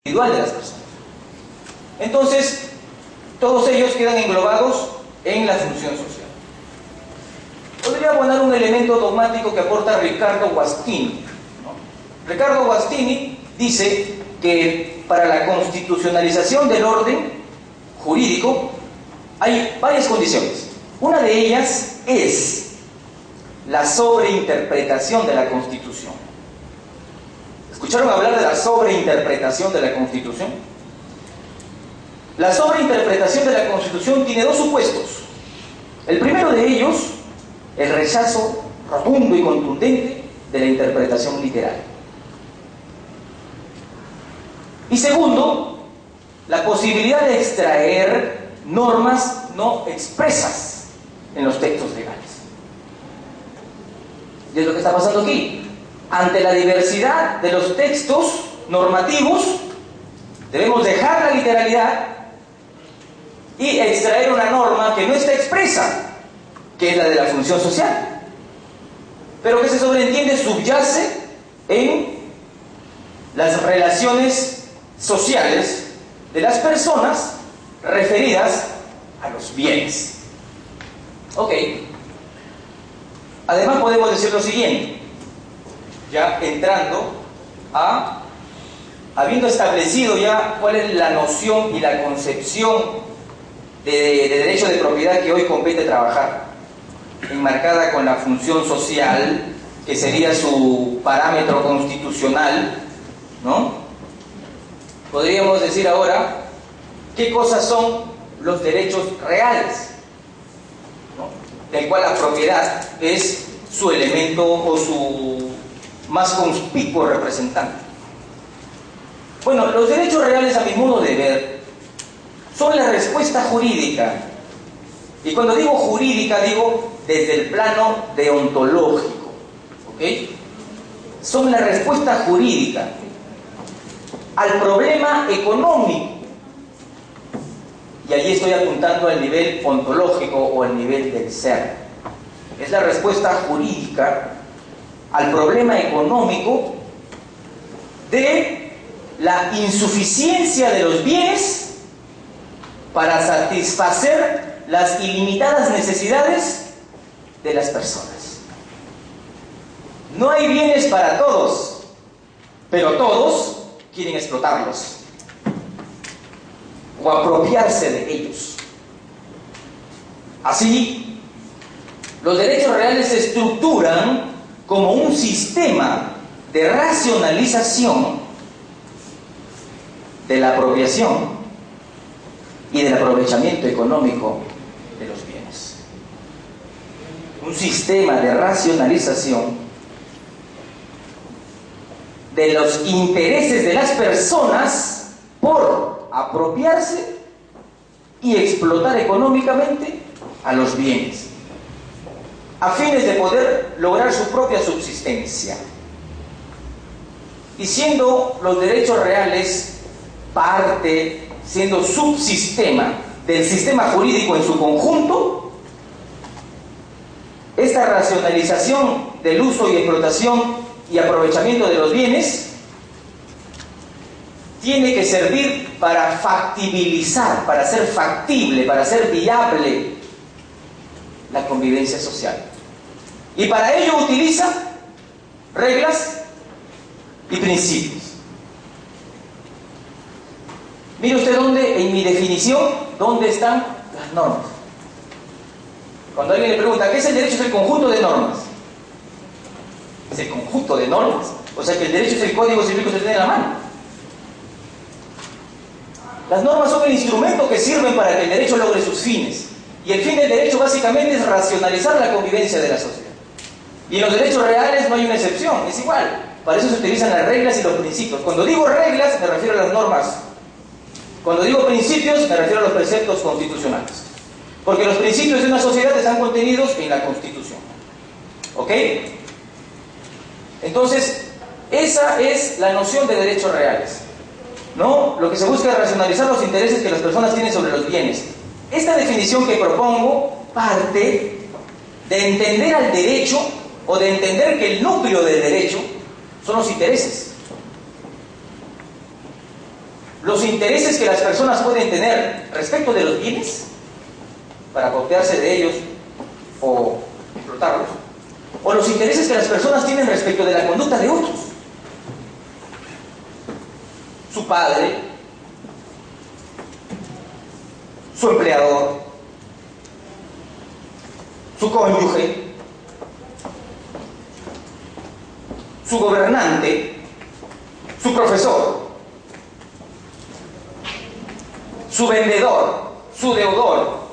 individual de las personas. Entonces, todos ellos quedan englobados en la función social. Podría poner un elemento dogmático que aporta Riccardo Guastini, ¿no? Riccardo Guastini dice que para la constitucionalización del orden jurídico hay varias condiciones. Una de ellas es la sobreinterpretación de la Constitución. ¿Escucharon hablar de la sobreinterpretación de la Constitución? La sobreinterpretación de la Constitución tiene dos supuestos. El primero de ellos, el rechazo rotundo y contundente de la interpretación literal. Y segundo, la posibilidad de extraer normas no expresas en los textos legales. Y es lo que está pasando aquí. Ante la diversidad de los textos normativos, debemos dejar la literalidad y extraer una norma que no está expresa, que es la de la función social, pero que se sobreentiende subyace en las relaciones sociales de las personas referidas a los bienes. Ok. Además podemos decir lo siguiente, ya entrando a, habiendo establecido ya cuál es la noción y la concepción de derecho de propiedad que hoy compete trabajar, enmarcada con la función social, que sería su parámetro constitucional, ¿no? Podríamos decir ahora qué cosas son los derechos reales, ¿no? Del cual la propiedad es su elemento o su más conspicuo representante. Bueno, los derechos reales, a mi modo de ver, son la respuesta jurídica. Y cuando digo jurídica, digo desde el plano deontológico, ¿ok? Son la respuesta jurídica al problema económico. Y allí estoy apuntando al nivel ontológico o al nivel del ser. Es la respuesta jurídica al problema económico de la insuficiencia de los bienes para satisfacer las ilimitadas necesidades de las personas. No hay bienes para todos, pero todos quieren explotarlos o apropiarse de ellos. Así, los derechos reales se estructuran como un sistema de racionalización de la apropiación y del aprovechamiento económico de los bienes. Un sistema de racionalización de los intereses de las personas por apropiarse y explotar económicamente a los bienes, a fines de poder lograr su propia subsistencia. Y siendo los derechos reales parte, siendo subsistema del sistema jurídico en su conjunto, esta racionalización del uso y explotación y aprovechamiento de los bienes tiene que servir para factibilizar, para ser factible, para ser viable la convivencia social. Y para ello utiliza reglas y principios. Mire usted dónde, en mi definición, dónde están las normas. Cuando alguien le pregunta, ¿qué es el derecho? Es el conjunto de normas. Es el conjunto de normas. O sea que el derecho es el código civil que usted tiene en la mano. Las normas son el instrumento que sirven para que el derecho logre sus fines. Y el fin del derecho básicamente es racionalizar la convivencia de la sociedad. Y en los derechos reales no hay una excepción, es igual. Para eso se utilizan las reglas y los principios. Cuando digo reglas, me refiero a las normas. Cuando digo principios, me refiero a los preceptos constitucionales. Porque los principios de una sociedad están contenidos en la Constitución. ¿Ok? Entonces, esa es la noción de derechos reales, ¿no? Lo que se busca es racionalizar los intereses que las personas tienen sobre los bienes. Esta definición que propongo parte de entender al derecho, o de entender que el núcleo del derecho son los intereses. los intereses que las personas pueden tener respecto de los bienes para apropiarse de ellos o explotarlos, o los intereses que las personas tienen respecto de la conducta de otros. Su padre, su empleador, su cónyuge, su gobernante, su profesor, su vendedor, su deudor.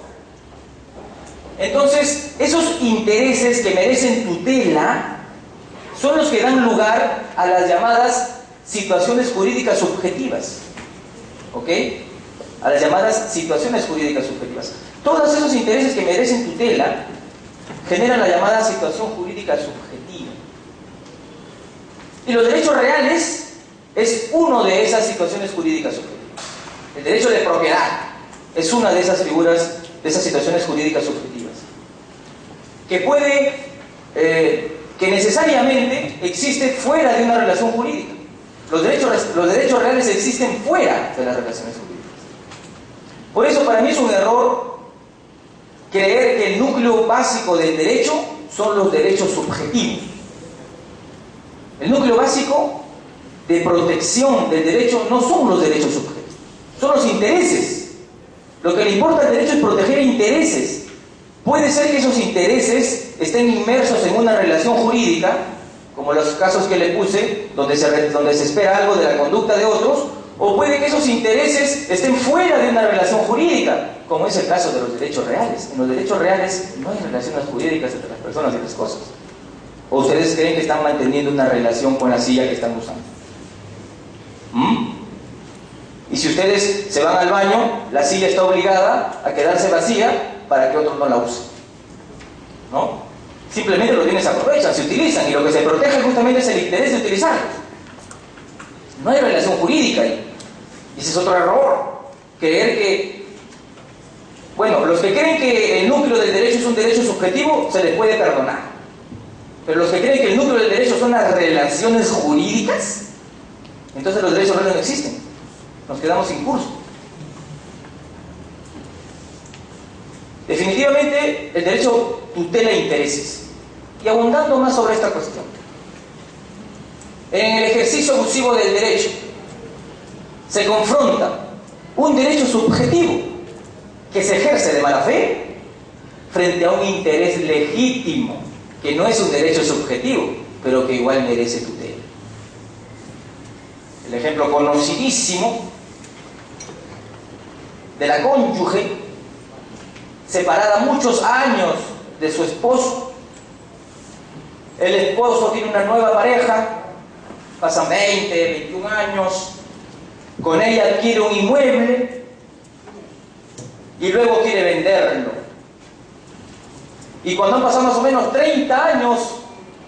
Entonces, esos intereses que merecen tutela son los que dan lugar a las llamadas situaciones jurídicas subjetivas. ¿Ok? A las llamadas situaciones jurídicas subjetivas. Todos esos intereses que merecen tutela generan la llamada situación jurídica subjetiva. Y los derechos reales es uno de esas situaciones jurídicas subjetivas. El derecho de propiedad es una de esas figuras, de esas situaciones jurídicas subjetivas, que puede, que necesariamente existe fuera de una relación jurídica. Los derechos reales existen fuera de las relaciones jurídicas. Por eso para mí es un error creer que el núcleo básico del derecho son los derechos subjetivos. El núcleo básico de protección del derecho no son los derechos subjetivos, son los intereses. Lo que le importa al derecho es proteger intereses. Puede ser que esos intereses estén inmersos en una relación jurídica, como los casos que le puse, donde se espera algo de la conducta de otros, o puede que esos intereses estén fuera de una relación jurídica, como es el caso de los derechos reales. En los derechos reales no hay relaciones jurídicas entre las personas y las cosas. ¿O ustedes creen que están manteniendo una relación con la silla que están usando? Y si ustedes se van al baño, la silla está obligada a quedarse vacía para que otros no la usen, ¿no? Simplemente los bienes se aprovechan, se utilizan, y lo que se protege justamente es el interés de utilizarlos. No hay relación jurídica ahí. Y ese es otro error. Creer que... Bueno, los que creen que el núcleo del derecho es un derecho subjetivo, se les puede perdonar. Pero los que creen que el núcleo del derecho son las relaciones jurídicas, entonces los derechos reales no existen. Nos quedamos sin curso. Definitivamente, el derecho tutela intereses. Y abundando más sobre esta cuestión, en el ejercicio abusivo del derecho se confronta un derecho subjetivo que se ejerce de mala fe frente a un interés legítimo que no es un derecho subjetivo, pero que igual merece tutela. El ejemplo conocidísimo de la cónyuge separada muchos años de su esposo. El esposo tiene una nueva pareja, pasan 20, 21 años, con ella adquiere un inmueble y luego quiere venderlo. Y cuando han pasado más o menos 30 años,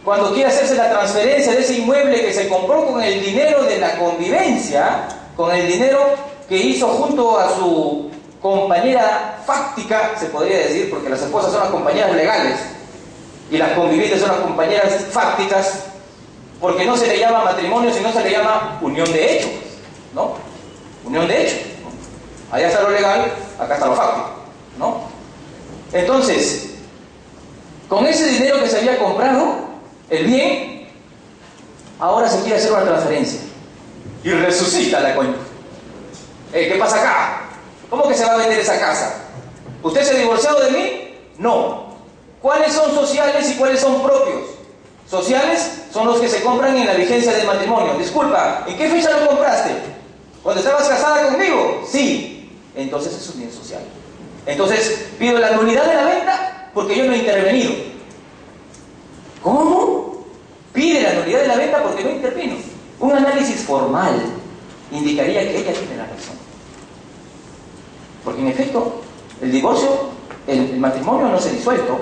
cuando quiere hacerse la transferencia de ese inmueble que se compró con el dinero de la convivencia, con el dinero que hizo junto a su compañera fáctica, se podría decir, porque las esposas son las compañeras legales y las convivientes son las compañeras fácticas, porque no se le llama matrimonio, sino se le llama unión de hecho, ¿no? Unión de hecho, ¿no? Allá está lo legal, acá está lo fáctico, ¿no? Entonces, con ese dinero que se había comprado, el bien, ahora se quiere hacer una transferencia y resucita la cónyuge. ¿Qué pasa acá? ¿Cómo que se va a vender esa casa? ¿Usted se ha divorciado de mí? No. ¿Cuáles son sociales y cuáles son propios? Sociales son los que se compran en la vigencia del matrimonio. Disculpa, ¿en qué fecha lo compraste? ¿Cuando estabas casada conmigo? Sí. Entonces eso es bien social. Entonces pido la nulidad de la venta porque yo no he intervenido. ¿Cómo? Pide la nulidad de la venta porque no intervino. Un análisis formal indicaría que ella tiene la razón. Porque en efecto, el divorcio, el matrimonio no se ha disuelto,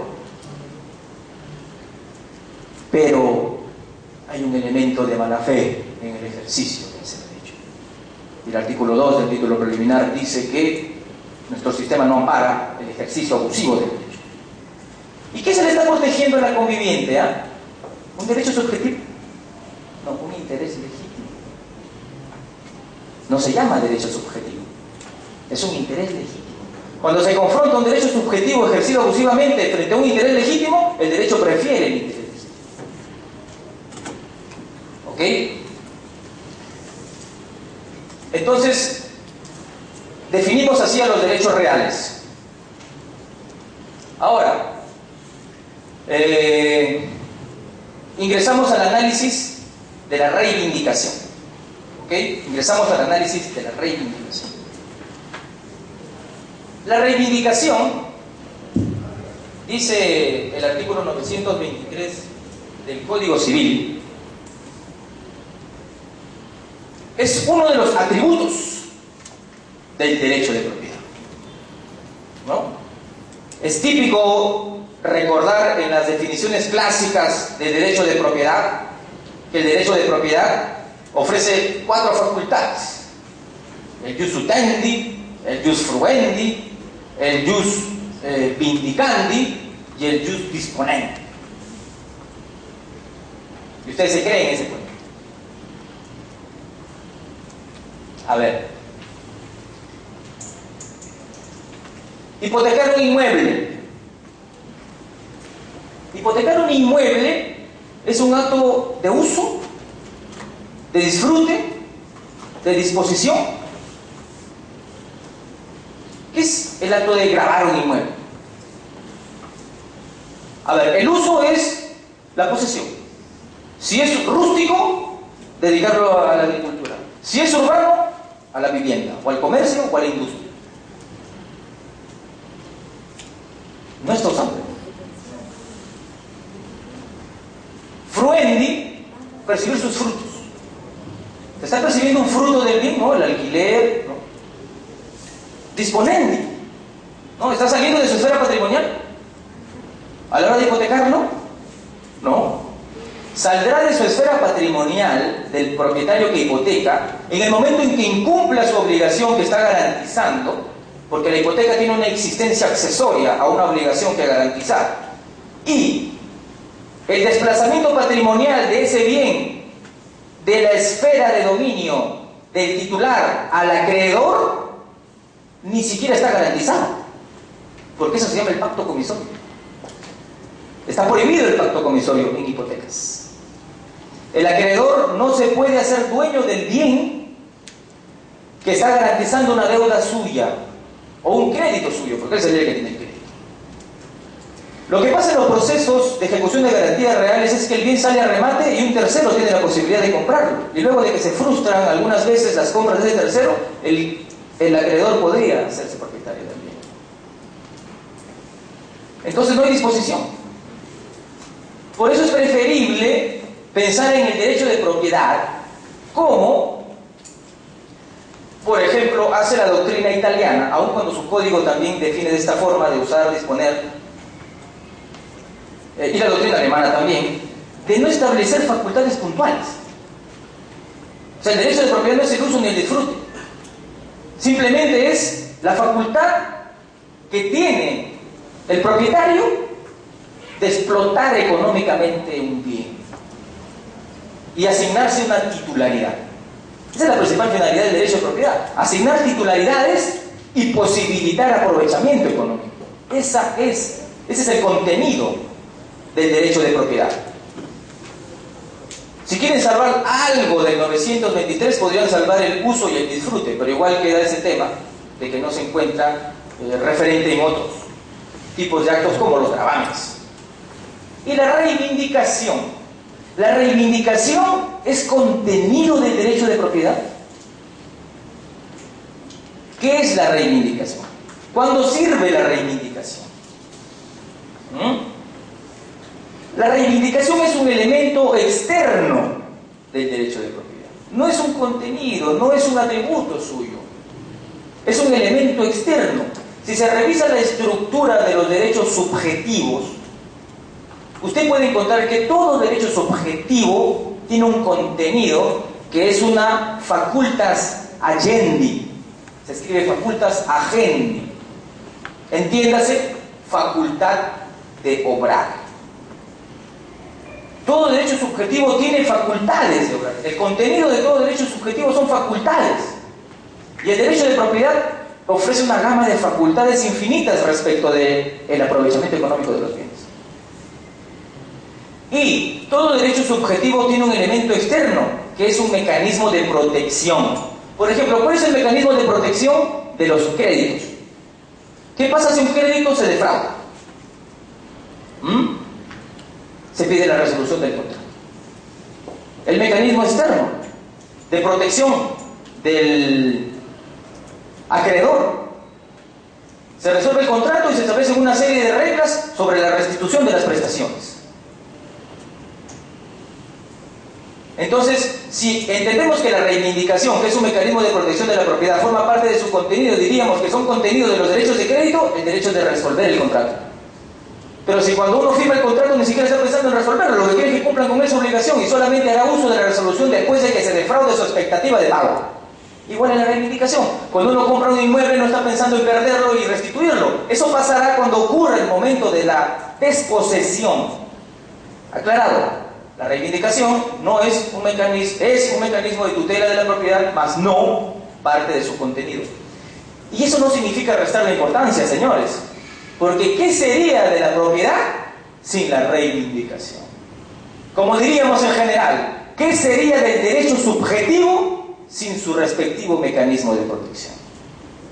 pero hay un elemento de mala fe en el ejercicio de ese derecho. Y el artículo 2 del título preliminar dice que nuestro sistema no ampara el ejercicio abusivo del derecho. ¿Y qué se le está protegiendo a la conviviente? ¿Un derecho subjetivo? No, un interés legítimo. no se llama derecho subjetivo, es un interés legítimo. Cuando se confronta un derecho subjetivo ejercido abusivamente frente a un interés legítimo, el derecho prefiere el interés legítimo. ¿Ok? Entonces, definimos así a los derechos reales. Ahora, ingresamos al análisis de la reivindicación. ¿Ok? Ingresamos al análisis de la reivindicación. La reivindicación, dice el artículo 923 del Código Civil, es uno de los atributos del derecho de propiedad, ¿no? Es típico recordar en las definiciones clásicas del derecho de propiedad que el derecho de propiedad ofrece 4 facultades: el jus utendi, el jus fruendi, el jus vindicandi y el jus disponendi. ¿Y ustedes se creen ese cuento? A ver, hipotecar un inmueble. Hipotecar un inmueble es un acto de uso, de disfrute, de disposición. ¿Qué es el acto de gravar un inmueble? A ver, el uso es la posesión. Si es rústico, dedicarlo a la agricultura. Si es urbano, a la vivienda, o al comercio, o a la industria. No está usando. Fruendi, percibir sus frutos. ¿Se está percibiendo un fruto del bien? ¿No? El alquiler, ¿no? Disponendi, ¿no? ¿Está saliendo de su esfera patrimonial a la hora de hipotecarlo? No. Saldrá de su esfera patrimonial del propietario que hipoteca en el momento en que incumpla su obligación que está garantizando, porque la hipoteca tiene una existencia accesoria a una obligación que garantizar, y el desplazamiento patrimonial de ese bien de la esfera de dominio del titular al acreedor ni siquiera está garantizado, porque eso se llama el pacto comisorio. Está prohibido el pacto comisorio en hipotecas. El acreedor no se puede hacer dueño del bien que está garantizando una deuda suya o un crédito suyo, porque él es el que tiene el crédito. Lo que pasa en los procesos de ejecución de garantías reales es que el bien sale a remate y un tercero tiene la posibilidad de comprarlo. Y luego de que se frustran algunas veces las compras de ese tercero, el acreedor podría hacerse propietario del bien. Entonces no hay disposición. Por eso es preferible pensar en el derecho de propiedad como, por ejemplo, hace la doctrina italiana, aun cuando su código también define de esta forma de usar, disponer, y la doctrina alemana también, de no establecer facultades puntuales. O sea, el derecho de propiedad no es el uso ni el disfrute. Simplemente es la facultad que tiene el propietario de explotar económicamente un bien y asignarse una titularidad. Esa es la principal finalidad del derecho de propiedad: asignar titularidades y posibilitar aprovechamiento económico. Ese es el contenido del derecho de propiedad. Si quieren salvar algo del 923, podrían salvar el uso y el disfrute, pero igual queda ese tema de que no se encuentra referente en otros tipos de actos como los gravámenes. Y la reivindicación. ¿La reivindicación es contenido del derecho de propiedad? ¿Qué es la reivindicación? ¿Cuándo sirve la reivindicación? La reivindicación es un elemento externo del derecho de propiedad. No es un contenido, no es un atributo suyo. Es un elemento externo. Si se revisa la estructura de los derechos subjetivos, usted puede encontrar que todo derecho subjetivo tiene un contenido que es una facultas agendi. Se escribe facultas agendi. Entiéndase, facultad de obrar. Todo derecho subjetivo tiene facultades de obrar. El contenido de todo derecho subjetivo son facultades. Y el derecho de propiedad ofrece una gama de facultades infinitas respecto del aprovechamiento económico de los bienes. Y todo derecho subjetivo tiene un elemento externo, que es un mecanismo de protección. Por ejemplo, ¿cuál es el mecanismo de protección de los créditos? ¿Qué pasa si un crédito se defrauda? Se pide la resolución del contrato. El mecanismo externo de protección del acreedor. Se resuelve el contrato y se establecen una serie de reglas sobre la restitución de las prestaciones. Entonces, si entendemos que la reivindicación, que es un mecanismo de protección de la propiedad, forma parte de su contenido, diríamos que son contenidos de los derechos de crédito, el derecho de resolver el contrato. Pero si cuando uno firma el contrato ni siquiera está pensando en resolverlo, lo que quiere es que cumplan con esa obligación y solamente hará uso de la resolución después de que se defraude su expectativa de pago. Igual en la reivindicación, cuando uno compra un inmueble no está pensando en perderlo y restituirlo. Eso pasará cuando ocurra el momento de la desposesión. Aclarado. La reivindicación no es un mecanismo de tutela de la propiedad, mas no parte de su contenido. Y eso no significa restarle importancia, señores, porque ¿qué sería de la propiedad sin la reivindicación? Como diríamos en general, ¿qué sería del derecho subjetivo sin su respectivo mecanismo de protección?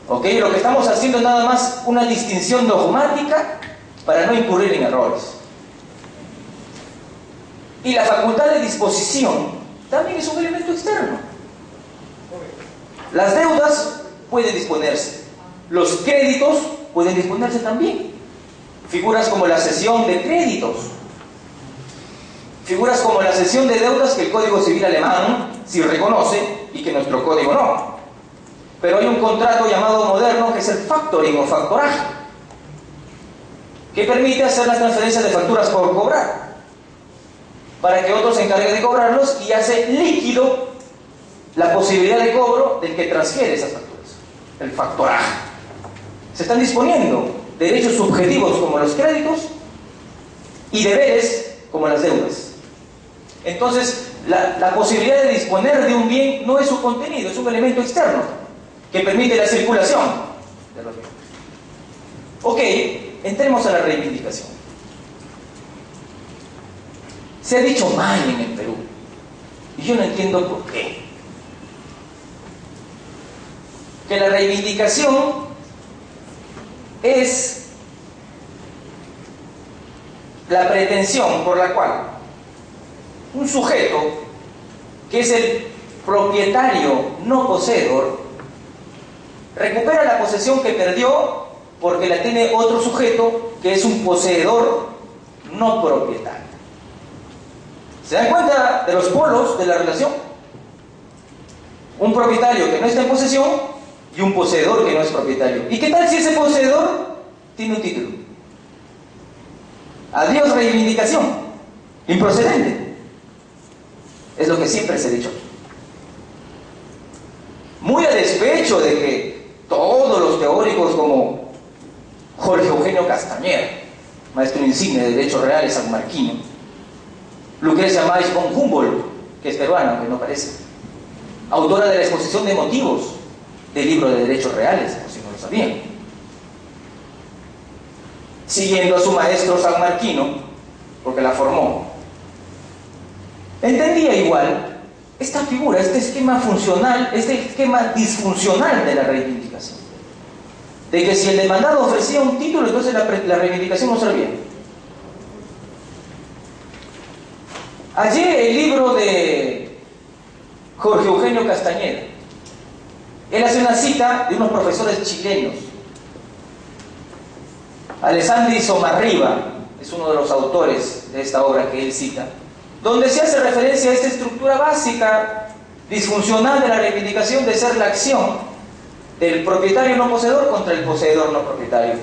¿Ok? Lo que estamos haciendo es nada más una distinción dogmática para no incurrir en errores. Y la facultad de disposición también es un elemento externo. Las deudas pueden disponerse, los créditos pueden disponerse también. Figuras como la cesión de créditos, figuras como la cesión de deudas que el Código Civil alemán sí reconoce y que nuestro código no. Pero hay un contrato llamado moderno que es el factoring o factoraje, que permite hacer las transferencias de facturas por cobrar, para que otro se encargue de cobrarlos y hace líquido la posibilidad de cobro del que transfiere esas facturas. El factoraje. Se están disponiendo derechos subjetivos como los créditos y deberes como las deudas. Entonces, la posibilidad de disponer de un bien no es su contenido, es un elemento externo que permite la circulación de los bienes. Ok, entremos a la reivindicación. Se ha dicho mal en el Perú, y yo no entiendo por qué. Que la reivindicación es la pretensión por la cual un sujeto, que es el propietario no poseedor, recupera la posesión que perdió porque la tiene otro sujeto que es un poseedor no propietario. ¿Se dan cuenta de los polos de la relación? Un propietario que no está en posesión y un poseedor que no es propietario. ¿Y qué tal si ese poseedor tiene un título? Adiós reivindicación, improcedente. Es lo que siempre se ha dicho. Muy a despecho de que todos los teóricos como Jorge Eugenio Castañeda, maestro insigne de Derechos Reales sanmarquino, Lucrecia Maiz von Humboldt, que es peruana, aunque no parece, autora de la exposición de motivos del libro de Derechos Reales, por si no lo sabían, siguiendo a su maestro sanmarquino, porque la formó, entendía igual esta figura, este esquema funcional, este esquema disfuncional de la reivindicación, de que si el demandado ofrecía un título, entonces la reivindicación no servía. Ayer el libro de Jorge Eugenio Castañeda, él hace una cita de unos profesores chilenos. Alessandri Somarriba es uno de los autores de esta obra que él cita, donde se hace referencia a esta estructura básica, disfuncional de la reivindicación, de ser la acción del propietario no poseedor contra el poseedor no propietario.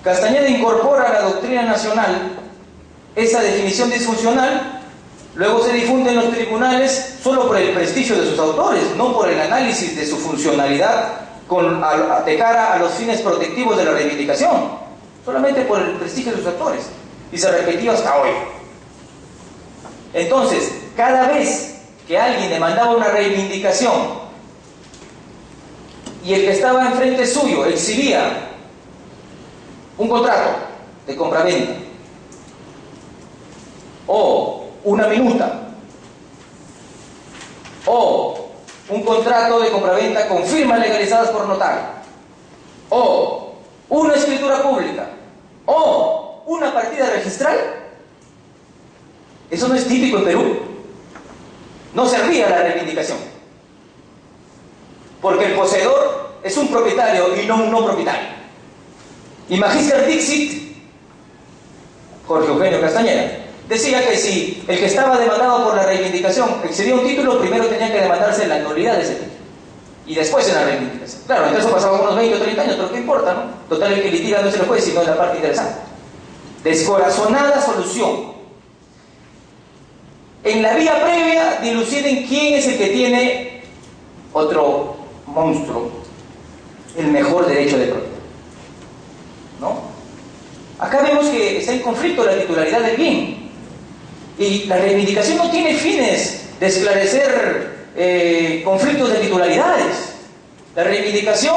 Castañeda incorpora a la doctrina nacional esa definición disfuncional. Luego se difunde en los tribunales solo por el prestigio de sus autores, no por el análisis de su funcionalidad de cara a los fines protectivos de la reivindicación, solamente por el prestigio de sus autores. Y se repitió hasta hoy. Entonces, cada vez que alguien demandaba una reivindicación y el que estaba enfrente suyo exhibía un contrato de compraventa o una minuta o un contrato de compraventa con firmas legalizadas por notario o una escritura pública o una partida registral, eso no es típico en Perú. No servía la reivindicación, porque el poseedor es un propietario y no un no propietario. Y Magister Dixit, Jorge Eugenio Castañeda, decía que si el que estaba demandado por la reivindicación excedía un título, primero tenía que demandarse la nulidad de ese título y después en la reivindicación. Claro, entonces pasaba unos 20 o 30 años, pero ¿qué importa, no? Total, el que litiga no es el juez, sino es la parte interesante. Descorazonada solución. En la vía previa diluciden quién es el que tiene otro monstruo, el mejor derecho de propiedad, ¿no? Acá vemos que está en conflicto la titularidad del bien y la reivindicación no tiene fines de esclarecer conflictos de titularidades. La reivindicación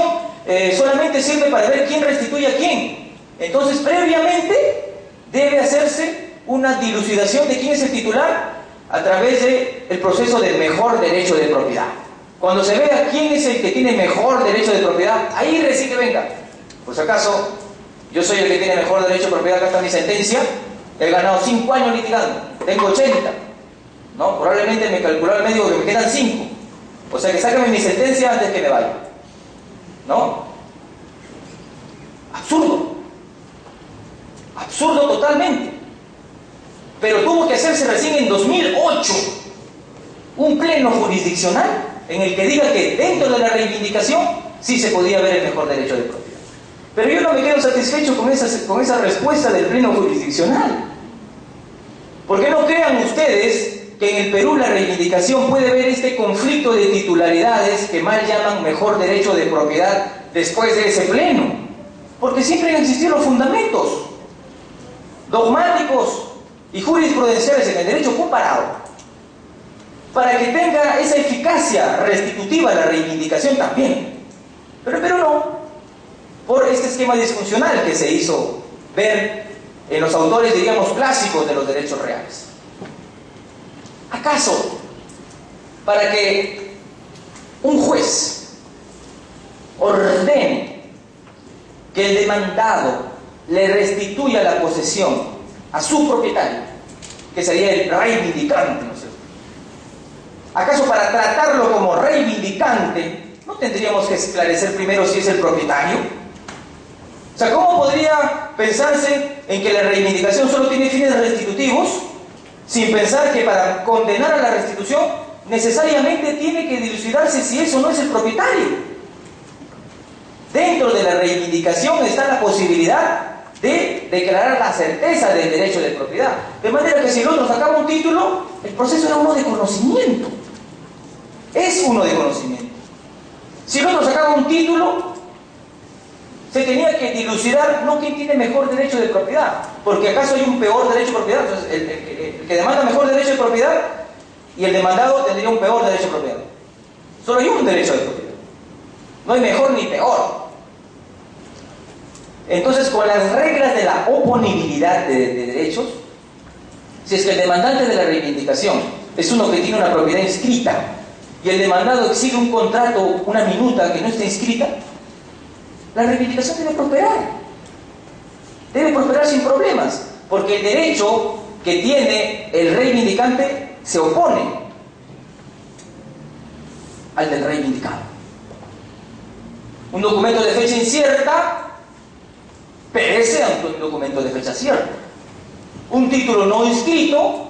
solamente sirve para ver quién restituye a quién. Entonces, previamente debe hacerse una dilucidación de quién es el titular a través del proceso de mejor derecho de propiedad. Cuando se vea quién es el que tiene mejor derecho de propiedad, ahí recién que venga. Por si acaso, yo soy el que tiene mejor derecho de propiedad, acá está mi sentencia, he ganado 5 años litigando, tengo 80, ¿no? Probablemente me calculaba el médico que me quedan 5. O sea que sácame mi sentencia antes que me vaya, ¿no? Absurdo. Absurdo totalmente. Pero tuvo que hacerse recién en 2008 un pleno jurisdiccional en el que diga que dentro de la reivindicación sí se podía ver el mejor derecho de propiedad. Pero yo no me quedo satisfecho con esa respuesta del pleno jurisdiccional. Porque no crean ustedes que en el Perú la reivindicación puede ver este conflicto de titularidades que mal llaman mejor derecho de propiedad después de ese pleno. Porque siempre han existido los fundamentos dogmáticos y jurisprudenciales en el derecho comparado para que tenga esa eficacia restitutiva la reivindicación también. Pero no, por este esquema disfuncional que se hizo ver en los autores, diríamos, clásicos de los derechos reales. ¿Acaso para que un juez ordene que el demandado le restituya la posesión a su propietario, que sería el reivindicante, ¿no es cierto? ¿Acaso para tratarlo como reivindicante no tendríamos que esclarecer primero si es el propietario? O sea, ¿cómo podría pensarse en que la reivindicación solo tiene fines restitutivos sin pensar que para condenar a la restitución necesariamente tiene que dilucidarse si eso no es el propietario? Dentro de la reivindicación está la posibilidad de declarar la certeza del derecho de propiedad. De manera que si el otro sacaba un título, el proceso era uno de conocimiento. Es uno de conocimiento. Si el otro sacaba un título, se tenía que dilucidar no quién tiene mejor derecho de propiedad, porque acaso hay un peor derecho de propiedad. Entonces, el que demanda mejor derecho de propiedad y el demandado tendría un peor derecho de propiedad. Solo hay un derecho de propiedad. No hay mejor ni peor. Entonces, con las reglas de la oponibilidad de derechos, si es que el demandante de la reivindicación es uno que tiene una propiedad inscrita y el demandado exige un contrato, una minuta que no esté inscrita, la reivindicación debe prosperar. Debe prosperar sin problemas, porque el derecho que tiene el reivindicante se opone al del reivindicado. Un documento de fecha incierta perece ante un documento de fecha cierta. Un título no inscrito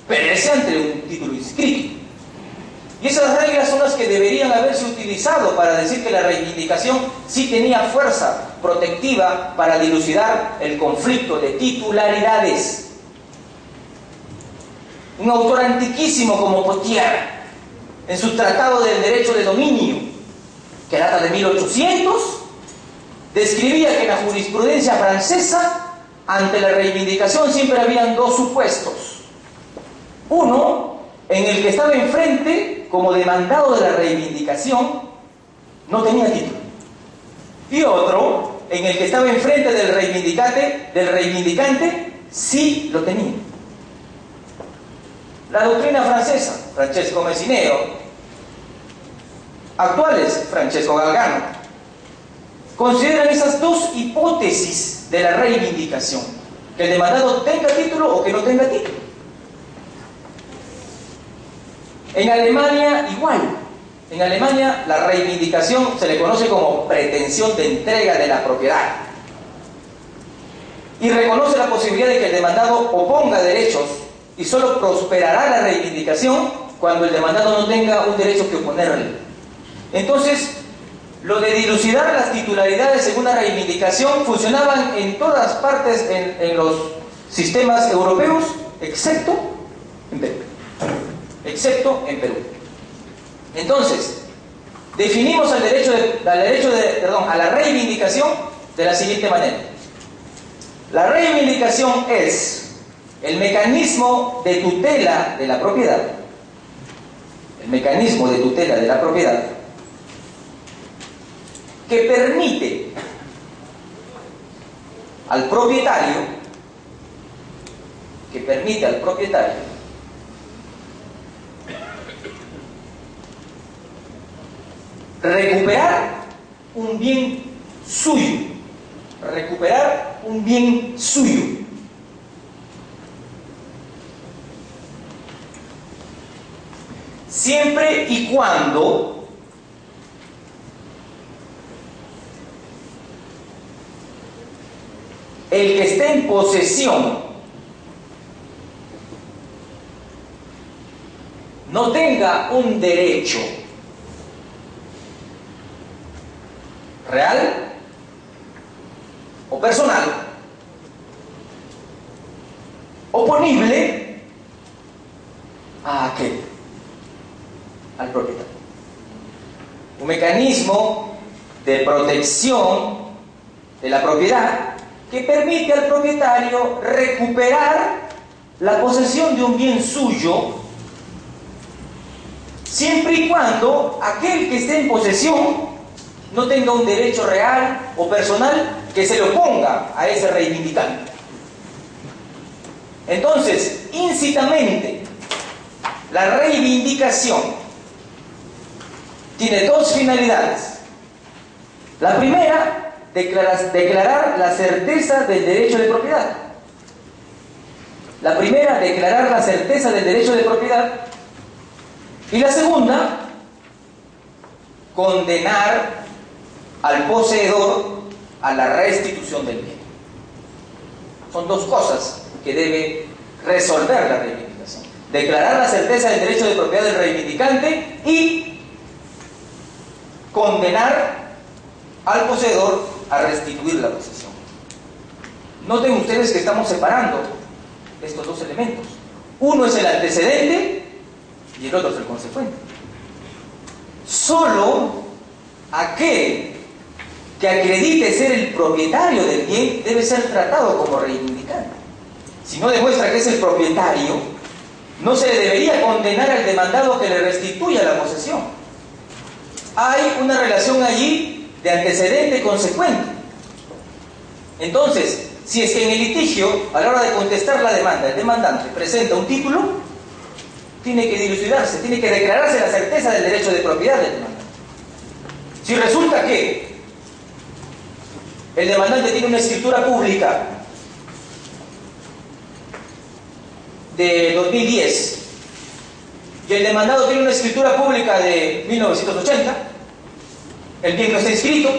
perece ante un título inscrito. Y esas reglas son las que deberían haberse utilizado para decir que la reivindicación sí tenía fuerza protectiva para dilucidar el conflicto de titularidades. Un autor antiquísimo como Pothier, en su Tratado del Derecho de Dominio, que data de 1800, describía que en la jurisprudencia francesa, ante la reivindicación siempre habían dos supuestos. Uno, en el que estaba enfrente, como demandado de la reivindicación, no tenía título. Y otro en el que estaba enfrente del reivindicante, sí lo tenía. La doctrina francesa, Francesco Messineo, actuales, Francesco Galgano, consideran esas dos hipótesis de la reivindicación: que el demandado tenga título o que no tenga título. En Alemania igual. En Alemania la reivindicación se le conoce como pretensión de entrega de la propiedad y reconoce la posibilidad de que el demandado oponga derechos, y solo prosperará la reivindicación cuando el demandado no tenga un derecho que oponerle. Entonces, lo de dilucidar las titularidades en una reivindicación funcionaban en todas partes en los sistemas europeos, excepto en Perú. Entonces, definimos a la reivindicación de la siguiente manera. La reivindicación es el mecanismo de tutela de la propiedad. El mecanismo de tutela de la propiedad que permite al propietario recuperar un bien suyo, siempre y cuando el que esté en posesión no tenga un derecho real o personal oponible a aquel, al propietario. Un mecanismo de protección de la propiedad que permite al propietario recuperar la posesión de un bien suyo, siempre y cuando aquel que esté en posesión no tenga un derecho real o personal que se le oponga a ese reivindicante. Entonces, íncitamente, la reivindicación tiene dos finalidades. La primera, declarar la certeza del derecho de propiedad. Y la segunda, condenar al poseedor a la restitución del bien. Son dos cosas que debe resolver la reivindicación: declarar la certeza del derecho de propiedad del reivindicante y condenar al poseedor a restituir la posesión. Noten ustedes que estamos separando estos dos elementos. Uno es el antecedente y el otro es el consecuente. Solo aquel que acredite ser el propietario del bien debe ser tratado como reivindicante. Si no demuestra que es el propietario, no se le debería condenar al demandado que le restituya la posesión. Hay una relación allí de antecedente y consecuente. Entonces, si es que en el litigio, a la hora de contestar la demanda, el demandante presenta un título, tiene que dilucidarse, tiene que declararse la certeza del derecho de propiedad del demandante. Si resulta que el demandante tiene una escritura pública de 2010 y el demandado tiene una escritura pública de 1980, el bien no está inscrito,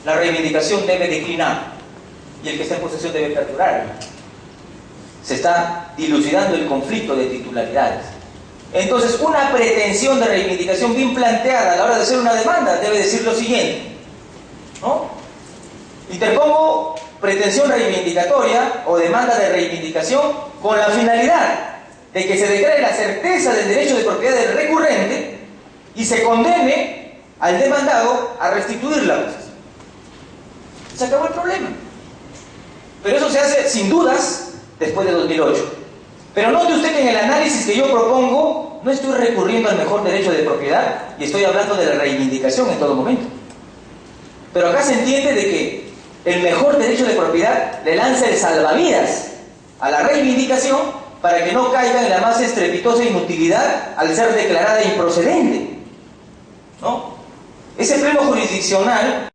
la reivindicación debe declinar y el que está en posesión debe perdurar. Se está dilucidando el conflicto de titularidades. Entonces, una pretensión de reivindicación bien planteada a la hora de hacer una demanda debe decir lo siguiente, ¿no? Interpongo pretensión reivindicatoria o demanda de reivindicación con la finalidad de que se declare la certeza del derecho de propiedad del recurrente y se condene al demandado a restituir la posesión. Se acabó el problema. Pero eso se hace sin dudas después de 2008. Pero note usted que en el análisis que yo propongo no estoy recurriendo al mejor derecho de propiedad y estoy hablando de la reivindicación en todo momento. Pero acá se entiende de que el mejor derecho de propiedad le lanza el salvavidas a la reivindicación para que no caiga en la más estrepitosa inutilidad al ser declarada improcedente, ¿no? Ese pleno jurisdiccional